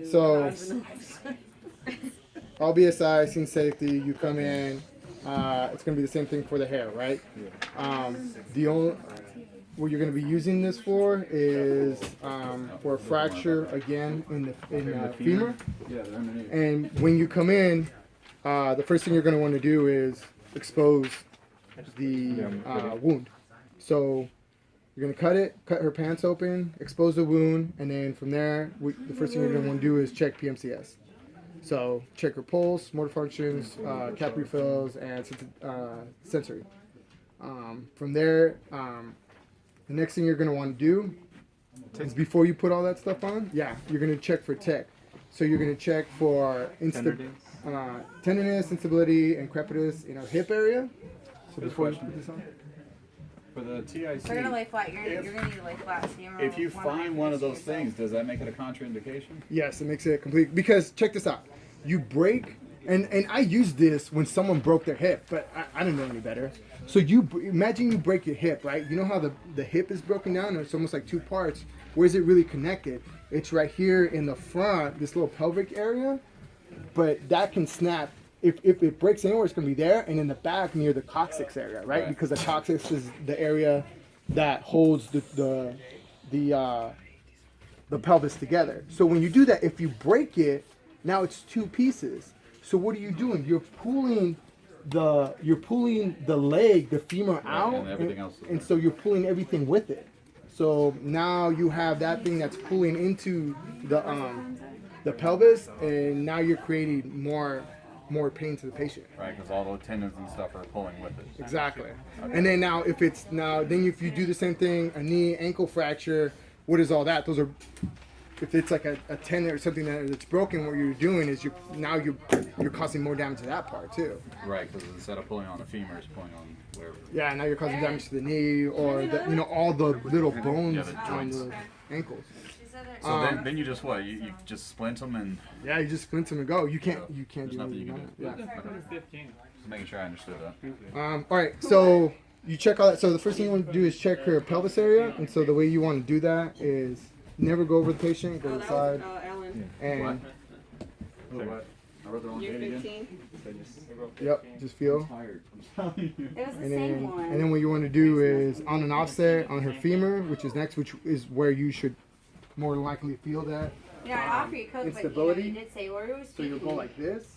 So, all BSI, scene safety, you come in, it's going to be the same thing for the hair, right? The only, what you're going to be using this for is for a fracture, again, in the femur. And when you come in, the first thing you're going to want to do is expose the wound. So, you're going to cut her pants open, expose the wound, and then from there, the first thing you're going to want to do is check PMCS. So check her pulse, motor functions, cap refills, and sensory. From there, the next thing you're going to want to do is before you put all that stuff on, you're going to check for tech. So you're going to check for tenderness, instability, and crepitus in our hip area. So before you put this on. For the TIC, they're gonna lay flat. You're gonna need to lay flat. If you find one of those things, does that make it a contraindication? Yes, it makes it complete. Because check this out, you break, and I used this when someone broke their hip, but I didn't know any better. So imagine you break your hip, right? You know how the hip is broken down, and it's almost like two parts. Where is it really connected? It's right here in the front, this little pelvic area, but that can snap. If it breaks anywhere, it's going to be there, and in the back near the coccyx area, right? Because the coccyx is the area that holds the pelvis together. So when you do that, if you break it, now it's two pieces. So what are you doing? You're pulling the leg, the femur out, and everything else. And so you're pulling everything with it. So now you have that thing that's pulling into the pelvis, and now you're creating more pain to the patient. Right, because all the tendons and stuff are pulling with it. Exactly. Okay. And then now if you do the same thing, a knee, ankle fracture, what is all that? Those are, if it's like a tendon or something that's broken, what you're doing is you're causing more damage to that part too. Right, because instead of pulling on the femur, it's pulling on wherever. Yeah, now you're causing damage to the knee or all the little bones on the ankles. So then you just what? You just splint them and. Yeah, you just splint them and go. You can't do nothing you anything. can do. Yeah. Just making sure I understood that. All right, so you check all that. So the first thing you want to do is check her pelvis area, and so the way you want to do that is never go over the patient, go to the side, and What? I wrote the wrong date again. Yep, just feel. It was the same one. And then what you want to do is on an offset on her femur, which is next, which is where you should more than likely feel that. You know, I offer you Coke, instability. But you did say where was. So you'll go like this.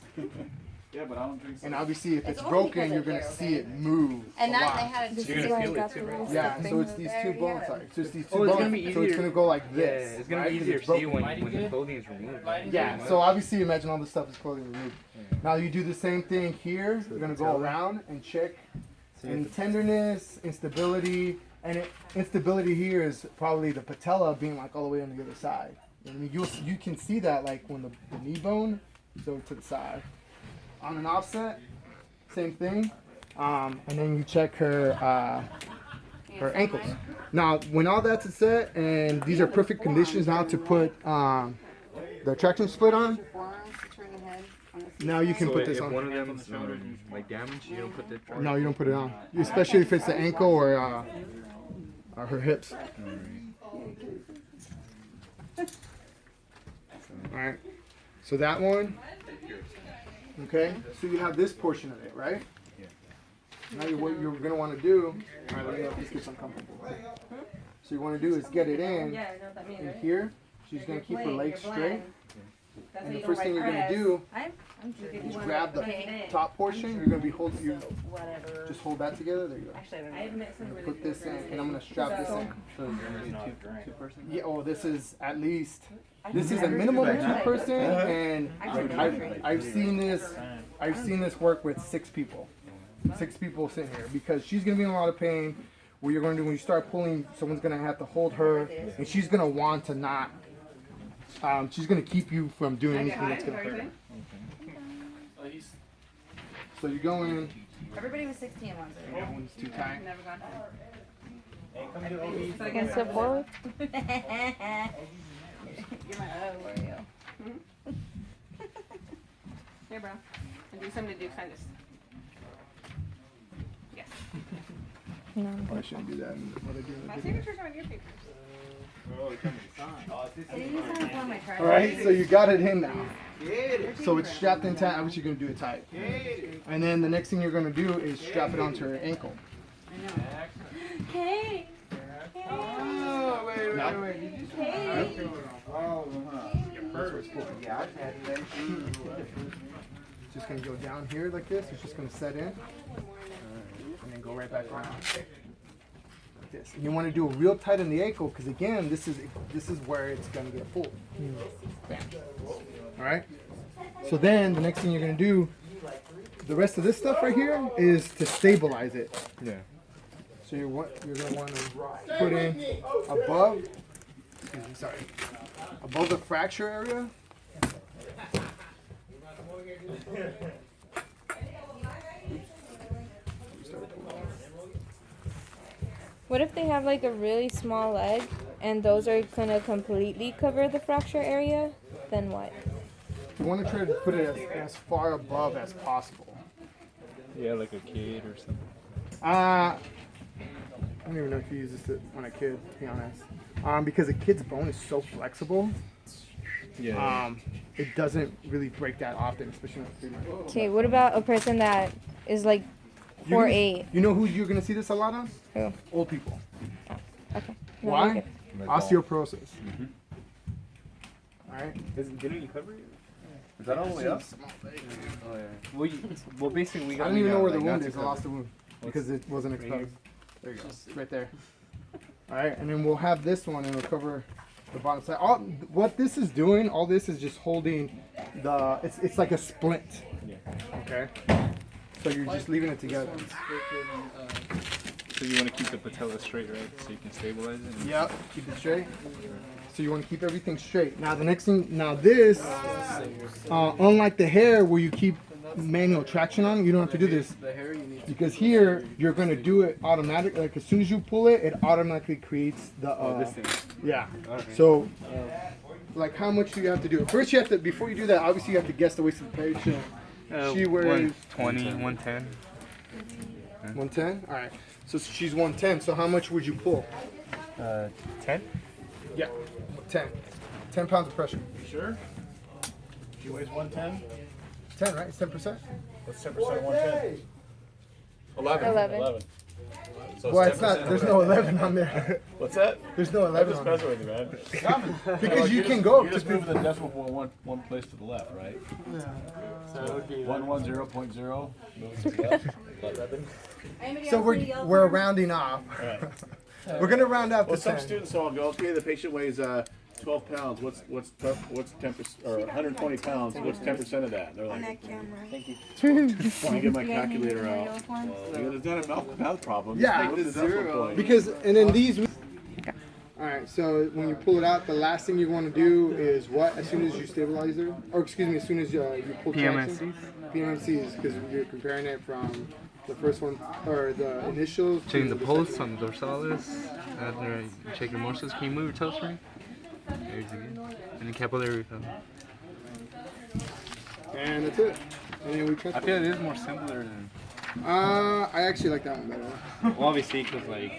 Yeah, but I don't drink. And obviously, if it's broken, you're gonna see it move. And that they had This is why I got the little Yeah, stuff so thing. it's these two bones. Sorry, so it's these two Oh, it's gonna bones. be So it's easier. gonna go like this. Yeah, it's gonna right? be 'Cause easier it's to see broken. when the clothing is removed. Yeah, so obviously imagine all this stuff is clothing removed. Now you do the same thing here. You're gonna go around and check any tenderness, instability, and instability here is probably the patella being like all the way on the other side. I mean, you can see that like when the knee bone go to the side. On an offset, same thing, and then you check her ankles. Now, when all that's set, and these are perfect conditions now to put the traction split on. Now you can put this if on. one of them's like damaged, you don't put the. No, you don't put it on, especially if it's the ankle or her hips. All right. So that one. Okay. So you have this portion of it, right? Yeah. Now what you're gonna want to do. All right. Let me know if this gets uncomfortable. So you want to do is get it in here. She's gonna keep her legs straight. And the first thing you're going to do is grab the top portion. You're going to be holding, just hold that together. There you go. Put this in, and I'm going to strap this in. Yeah, oh, this is at least, this is a minimum of 2-person, and I've seen this work with 6 people. 6 people sitting here, because she's going to be in a lot of pain. What you're going to do when you start pulling, someone's going to have to hold her, and she's going to want to not. She's going to keep you from doing anything that's going to hurt her. So you go in. Everybody was 16 once. That one's too tight. Never got that. One step forward. You're my Oreo. Here, bro. And do something to do kind of. Yes. No. Oh, I shouldn't do that. My signatures are on your papers. All right, so you got it in now. So it's strapped in tight. Obviously, you're gonna do it tight. And then the next thing you're gonna do is strap it onto your ankle. Hey. Oh, wait. Just gonna go down here like this. It's just gonna set in, and then go right back around. Like this. And you want to do it real tight on the ankle, because again, this is where it's gonna get pulled. Bam. All right. So then the next thing you're gonna do, the rest of this stuff right here is to stabilize it. Yeah. So you're gonna want to put in above. Excuse me, sorry. Above the fracture area. What if they have like a really small leg and those are gonna completely cover the fracture area? Then what? You want to try to put it as far above as possible. Yeah, like a kid or something. I don't even know if you use this on a kid, to be honest. Because a kid's bone is so flexible. Yeah. It doesn't really break that often, especially with 3 months. Okay, what about a person that is like 4'8"? You know who you're gonna see this a lot on? Who? Old people. Okay. No, Why? you're good. Osteoporosis. All right. Didn't you cover it? Is that all the way up? Oh yeah. Well, basically we I got. don't even know where the like, wound not is. to I lost the wound because it wasn't exposed. There you go. Right there. All right, and then we'll have this one, and it'll cover the bottom side. What this is doing, all this is just holding the. It's like a splint. Yeah. Okay. So you're just leaving it together. So you want to keep the patella straight, right? So you can stabilize it. And Yep. Keep it straight. So you want to keep everything straight. Now the next thing, this, unlike the hair where you keep manual traction on, you don't have to do this. Because here, you're going to do it automatic. Like as soon as you pull it, it automatically creates the, this thing. yeah. Okay. So, like how much do you have to do? First you have to, before you do that, obviously you have to guess the waist of the patient. She weighs 120, 110. 110? All right. So she's 110. So how much would you pull? 10. Yeah, 10. 10 pounds of pressure. You sure? She weighs 110? 10, right? It's 10%? What's 10% of 110? 11. So Well, it's not. There's no 11 on there. What's that? There's no 11 on there. with you, man. Because you can go. You just move the decimal point one place to the left, right? So 110.0 moves to the left. So we're rounding off. We're gonna round out Well, to some 10. students will go, okay, the patient weighs 12 pounds. What's 10% or 120 pounds? What's 10% of that? And they're like, thank you. When I get my calculator out, well, it's not a math problem. Yeah, Just take the decimal point. Because and then these. All right. So when you pull it out, the last thing you want to do is what? As soon as you stabilize it, or excuse me, as soon as you pull traction. PMCs, because you're comparing it from the first one or the initials. Checking the pulse on the dorsalis. After you check your muscles, can you move your toes for me? There's again. And the capillary recovery. And that's it. And then we I transport. feel it is more simpler than. I actually like that one better. Well, obviously, because like.